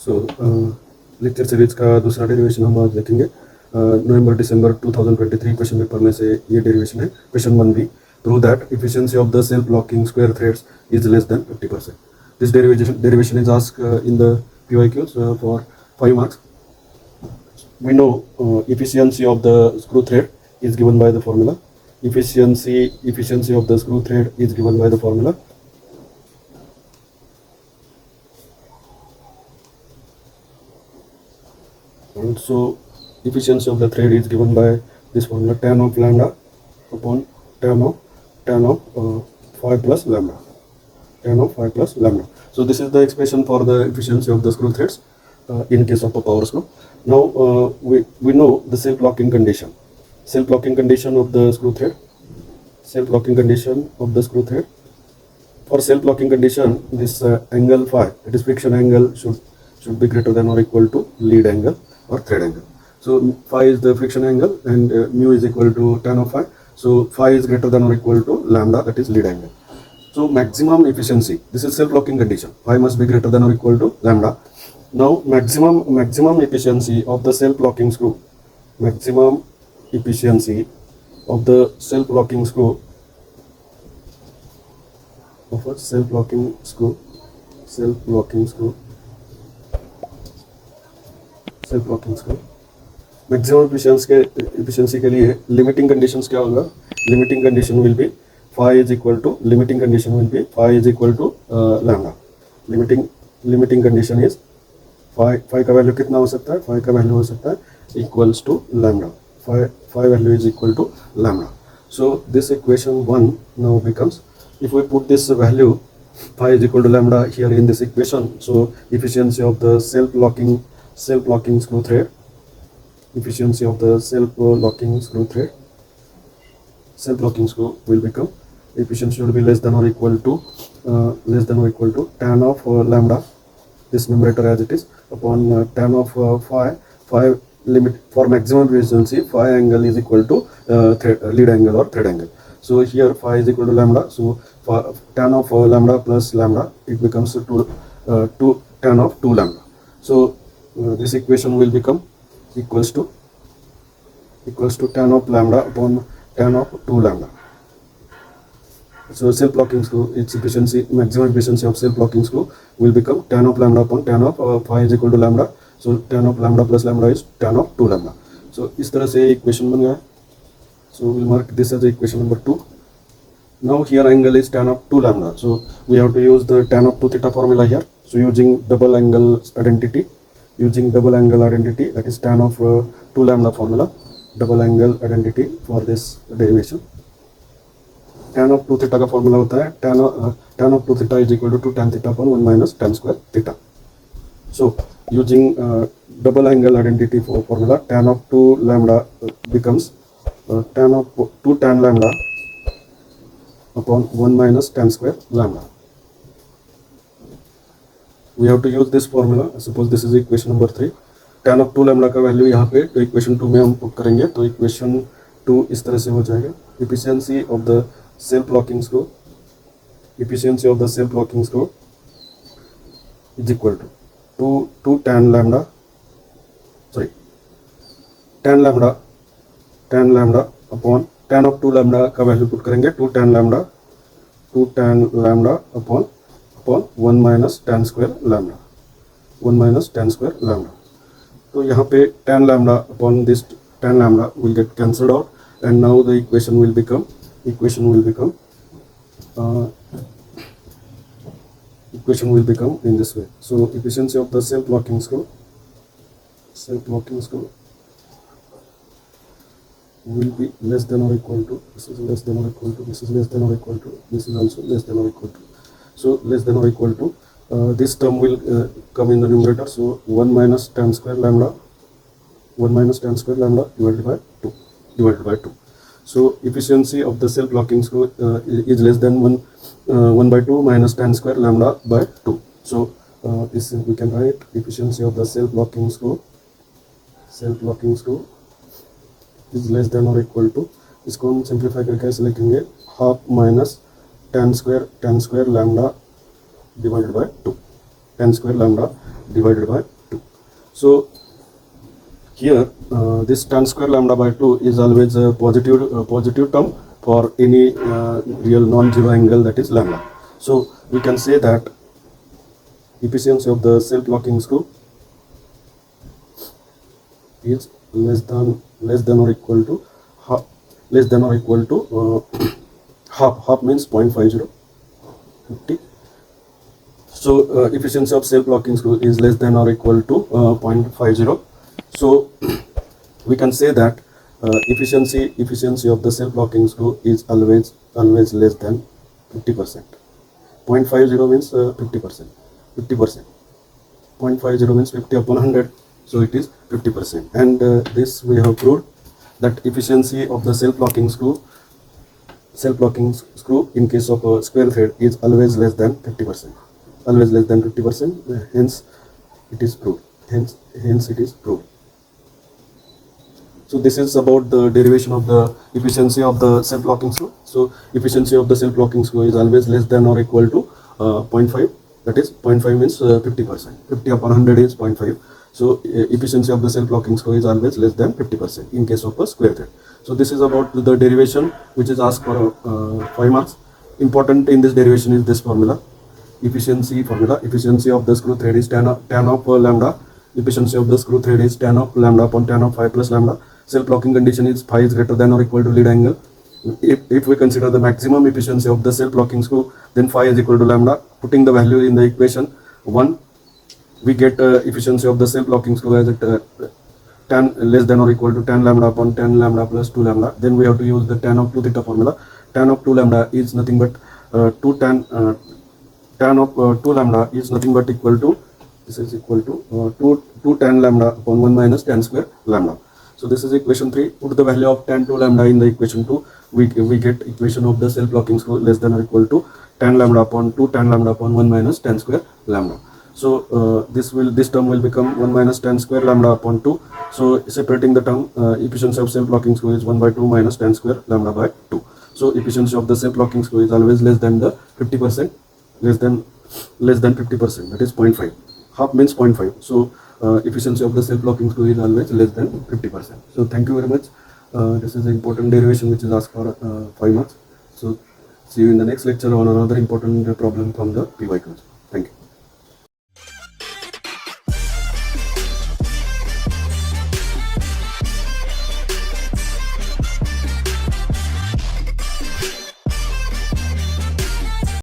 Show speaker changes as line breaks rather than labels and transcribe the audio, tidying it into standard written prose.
सो lecture series का दूसरा derivation हम आज देखेंगे। नवंबर दिसंबर 2023 क्वेश्चन पेपर में से ये डेरिवेशन है। Question 1B, prove that efficiency of the self locking square threads is less than 50%. This derivation is asked in the PYQs for 5 marks. We know efficiency of the screw thread is given by the formula. Efficiency of the screw thread is given by the formula. Also, efficiency of the thread is given by this formula, tan of lambda upon tan of 5 plus lambda. Tan of 5 plus lambda. So this is the expression for the efficiency of the screw threads in case of a power screw. Now we know the self locking condition. Self locking condition of the screw thread. Self locking condition of the screw thread. For self locking condition, this angle phi, that is friction angle, should be greater than or equal to lead angle or thread angle. So phi is the friction angle and mu is equal to tan of phi. So phi is greater than or equal to lambda, that is lead angle. So maximum efficiency, this is self locking condition, phi must be greater than or equal to lambda. Now maximum efficiency of the self locking screw, maximum efficiency of the self locking screw, of a self locking screw, maximum efficiency के लिए limiting conditions क्या होगा? Limiting condition will be phi is equal to lambda. Limiting condition is phi का value कितना हो सकता है? phi का वैल्यू हो सकता है equals to lambda. phi value is equal to lambda. So this equation 1 now becomes, if we put this value phi is equal to lambda here in this equation, so efficiency of the self locking screw thread, efficiency of the self locking screw will become, efficiency should be less than or equal to tan of lambda, this numerator as it is, upon tan of phi limit for maximum efficiency. Phi angle is equal to lead angle or thread angle. So here phi is equal to lambda, so tan of lambda plus lambda, it becomes 2 tan of 2 lambda. So this equation will become equals to tan of lambda upon tan of 2 lambda. So self locking screw, its efficiency, maximum efficiency of self locking screw will become tan of lambda upon tan of phi is equal to lambda. So tan of lambda plus lambda is tan of 2 lambda. So इस तरह से equation बन गया. So we'll mark this as equation number 2. Now here angle is tan of 2 lambda. So we have to use the tan of 2 theta formula here. So using double angle identity, that is tan of 2 lambda formula, double angle identity for this derivation. Tan of 2 theta का formula होता है tan of 2 theta is equal to 2 tan theta upon 1 minus tan square theta. So using double angle identity for formula, tan of 2 lambda becomes tan of 2 tan lambda upon 1 minus tan square lambda. We have to use this formula. Suppose this is equation number 3. tan of 2 lambda का value यहाँ पे तो equation 2 में हम put करेंगे, तो equation 2 इस तरह से हो जाएगा. Efficiency of the self locking screw is equal to 2 tan lambda upon tan of 2 lambda का वैल्यू पुट करेंगे 2 tan lambda upon 1 minus tan square lambda. तो यहाँ पे tan lambda upon this tan lambda will get cancelled out, and now the equation will become in this way. So efficiency of the self locking screw will be less than or equal to, this is less than or equal to, this is less than or equal to, this is also less than or equal to. So less than or equal to, this term will come in the numerator. So 1 minus tan square lambda divided by 2. So efficiency of the self locking screw is less than 1 by 2 minus tan square lambda by 2. So this we can write efficiency of the self locking screw is less than or equal to, इसको हम simplify करके ऐसे लिखेंगे, half minus tan square lambda divided by 2. tan square lambda divided by So here this tan square lambda by 2 is always a positive term for any real non-zero angle, that is lambda. So we can say that efficiency of the self-locking screw is less than or equal to half, half means 0.50, 50. So efficiency of self-locking screw is less than or equal to 0.50. So we can say that efficiency of the self-locking screw is always less than 50%. 0.50 means 50%. 50%. 0.50 means 50 upon 100. So it is 50%. And this we have proved that efficiency of the self-locking screw in case of a square thread is always less than 50%. Always less than 50%. Hence it is proved. Hence it is proved. So this is about the derivation of the efficiency of the self-locking screw. So efficiency of the self-locking screw is always less than or equal to 0.5. That is 0.5 means 50%. 50 upon 100 is 0.5. So efficiency of the self-locking screw is always less than 50% in case of a square thread. So this is about the derivation which is asked for 5 marks. Important in this derivation is this formula. Efficiency of the screw thread is tan of lambda. Efficiency of the screw thread is tan of lambda upon tan of phi plus lambda. Self-locking condition is phi is greater than or equal to lead angle. If we consider the maximum efficiency of the self-locking screw, then phi is equal to lambda. Putting the value in the equation 1, we get efficiency of the self-locking screw as tan less than or equal to tan lambda upon tan lambda plus 2 lambda. Then we have to use the tan of 2 theta formula. Tan of 2 lambda is nothing but tan of 2 lambda is nothing but equal to, this is equal to 2 tan lambda upon 1 minus tan square lambda. So this is equation 3. Put the value of tan 2 lambda in the equation 2. We get equation of the self-locking screw less than or equal to tan lambda upon 2 tan lambda upon 1 minus tan square lambda. So this term will become 1 minus tan square lambda upon 2. So separating the term, efficiency of self-locking screw is 1 by 2 minus tan square lambda by 2. So efficiency of the self-locking screw is always less than the 50%, less than 50%, that is 0.5. Half means 0.5. So efficiency of the self-locking screw is always less than 50%. So thank you very much. This is an important derivation which is asked for 5 marks. So see you in the next lecture on another important problem from the PY quiz. Thank you.